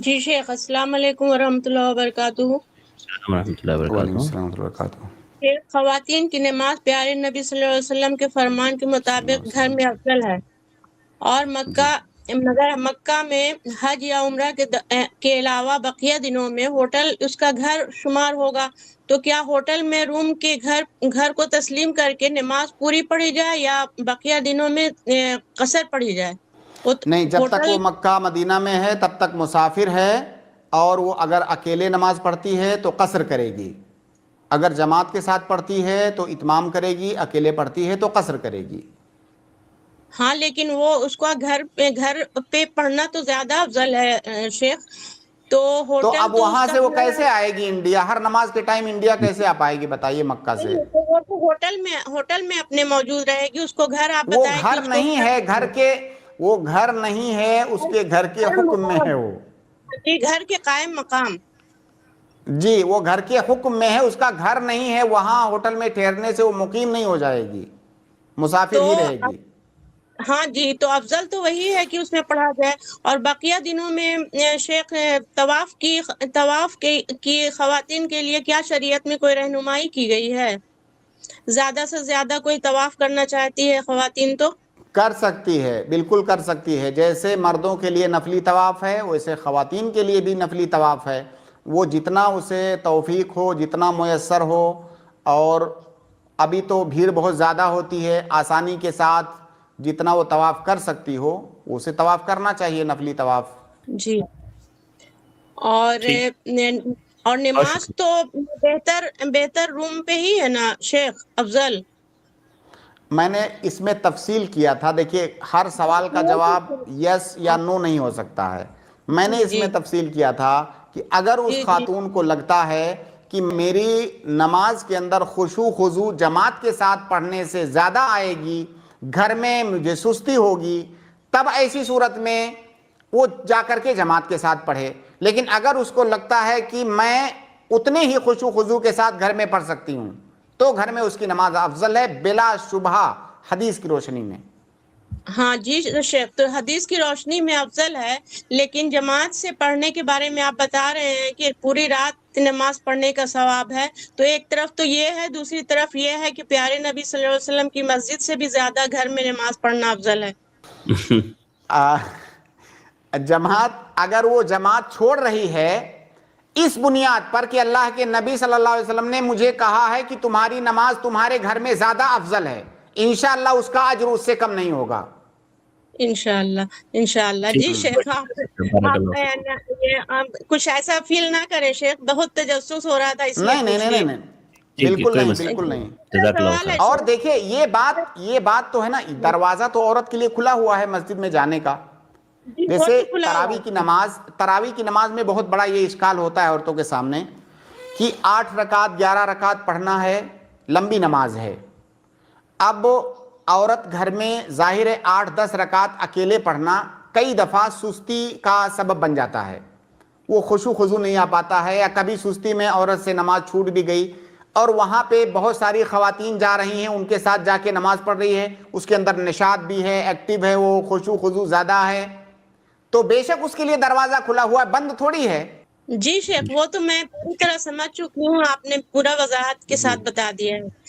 جی شیخ، السلام علیکم ورحمۃ اللہ وبرکاتہ۔ ورحمۃ اللہ وعلیکم وبرکاتہ۔ السلام ورحمۃ اللہ وبرکاتہ۔ شیخ، خواتین کی نماز پیارے نبی صلی اللہ علیہ وسلم کے فرمان کے مطابق گھر میں افضل ہے، اور مکہ میں حج یا عمرہ کے علاوہ بقیہ دنوں میں ہوٹل اس کا گھر شمار ہوگا، تو کیا ہوٹل میں روم کے گھر کو تسلیم کر کے نماز پوری پڑھی جائے یا بقیہ دنوں میں قصر پڑھی جائے؟ نہیں، جب تک وہ مکہ مدینہ میں ہے تب تک مسافر ہے، اور وہ اگر اکیلے نماز پڑھتی ہے تو قصر کرے گی، اگر جماعت کے ساتھ پڑھتی ہے تو اتمام کرے گی، اکیلے پڑھتی ہے تو قصر کرے گی۔ ہاں، لیکن وہ اس کا گھر پہ پڑھنا تو زیادہ افضل ہے شیخ، تو تو ہوٹل اب تو اس وہاں کا سے وہ گھر کیسے آئے گی انڈیا؟ ہر نماز کے ٹائم انڈیا کیسے آ پائے گی بتائیے مکہ سے؟ نہیں، تو وہ تو ہوٹل میں اپنے موجود رہے گی، اس کو گھر آپ وہ بتائیں کہ گھر اس کو نہیں ہے، وہ گھر نہیں ہے، اس کے گھر کے حکم میں ہے وہ۔ جی، گھر کے قائم مقام۔ جی، وہ گھر کے حکم میں ہے، اس کا گھر نہیں ہے، وہاں ہوٹل میں ٹھہرنے سے وہ مقیم نہیں ہو جائے گی، مسافر تو ہی رہے گی۔ ہاں جی، تو افضل تو وہی ہے کہ اس میں پڑھا جائے۔ اور بقیہ دنوں میں شیخ، طواف کی خواتین کے لیے کیا شریعت میں کوئی رہنمائی کی گئی ہے؟ زیادہ سے زیادہ کوئی طواف کرنا چاہتی ہے خواتین تو کر سکتی ہے، بالکل کر سکتی ہے، جیسے مردوں کے لیے نفلی طواف ہے ویسے خواتین کے لیے بھی نفلی طواف ہے، وہ جتنا اسے توفیق ہو، جتنا میسر ہو، اور ابھی تو بھیڑ بہت زیادہ ہوتی ہے، آسانی کے ساتھ جتنا وہ طواف کر سکتی ہو اسے طواف کرنا چاہیے، نفلی طواف۔ جی، اور ٹھیک، اور بہت نماز شکریہ۔ تو بہتر روم پہ ہی ہے نا شیخ، افضل؟ میں نے اس میں تفصیل کیا تھا، دیکھیے ہر سوال کا جواب یس یا نو نہیں ہو سکتا ہے، میں نے اس جی میں تفصیل کیا تھا کہ اگر اس جی جی خاتون کو لگتا ہے کہ میری نماز کے اندر خشوع خضوع جماعت کے ساتھ پڑھنے سے زیادہ آئے گی، گھر میں مجھے سستی ہوگی، تب ایسی صورت میں وہ جا کر کے جماعت کے ساتھ پڑھے۔ لیکن اگر اس کو لگتا ہے کہ میں اتنے ہی خشوع خضوع کے ساتھ گھر میں پڑھ سکتی ہوں تو گھر میں اس کی نماز افضل ہے، بلا شبہ، حدیث کی روشنی میں۔ ہاں جی شیخ، تو حدیث کی روشنی میں افضل ہے، لیکن جماعت سے پڑھنے کے بارے میں آپ بتا رہے ہیں کہ پوری رات نماز پڑھنے کا ثواب ہے، تو ایک طرف تو یہ ہے، دوسری طرف یہ ہے کہ پیارے نبی صلی اللہ علیہ وسلم کی مسجد سے بھی زیادہ گھر میں نماز پڑھنا افضل ہے۔ جماعت، اگر وہ جماعت چھوڑ رہی ہے اس بنیاد پر کہ اللہ کے نبی صلی اللہ علیہ وسلم نے مجھے کہا ہے کہ تمہاری نماز تمہارے گھر میں زیادہ افضل ہے، انشاءاللہ اس کا اجر اس سے کم نہیں ہوگا۔ انشاءاللہ ٹھیک، جی شیخ، بہت شکریہ، بارک اللہ فیکم۔ آپ کچھ ایسا فیل نہ کریں شیخ، بہت تجسس ہو رہا تھا اس لیے نہیں نہیں پوچھ نہیں نہیں لیے۔ نہیں، ٹھیک ہے، بالکل کوئی نہیں، مسئلہ بالکل نہیں، نہیں۔ میرا جزاک اللہ سوال ہے خیر۔ اور شیخ، دیکھیں یہ بات تو ہے نا، دروازہ تو عورت کے لیے کھلا ہوا ہے مسجد میں جانے کا۔ جی وہ جیسے تو کھلا ہوا تراویح کی نماز میں بہت بڑا یہ اشکال ہوتا ہے عورتوں کے سامنے کہ 8 رکعت 11 رکعت پڑھنا ہے، لمبی نماز ہے۔ اب عورت گھر میں ظاہر ہے 8-10 رکعت اکیلے پڑھنا کئی دفعہ سستی کا سبب بن جاتا ہے، وہ خشوع خضوع نہیں آ پاتا ہے، یا کبھی سستی میں عورت سے نماز چھوٹ بھی گئی اور وہاں پہ بہت ساری خواتین جا رہی ہیں، ان کے ساتھ جا کے نماز پڑھ رہی ہے، اس کے اندر نشاط بھی ہے، ایکٹیو ہے، وہ خشوع خضوع زیادہ ہے، تو بے شک اس کے لیے دروازہ کھلا ہوا ہے، بند تھوڑی ہے۔ جی شیخ، وہ تو میں پوری طرح سمجھ چکی ہوں، آپ نے پورا وضاحت کے جی ساتھ بتا دیا ہے۔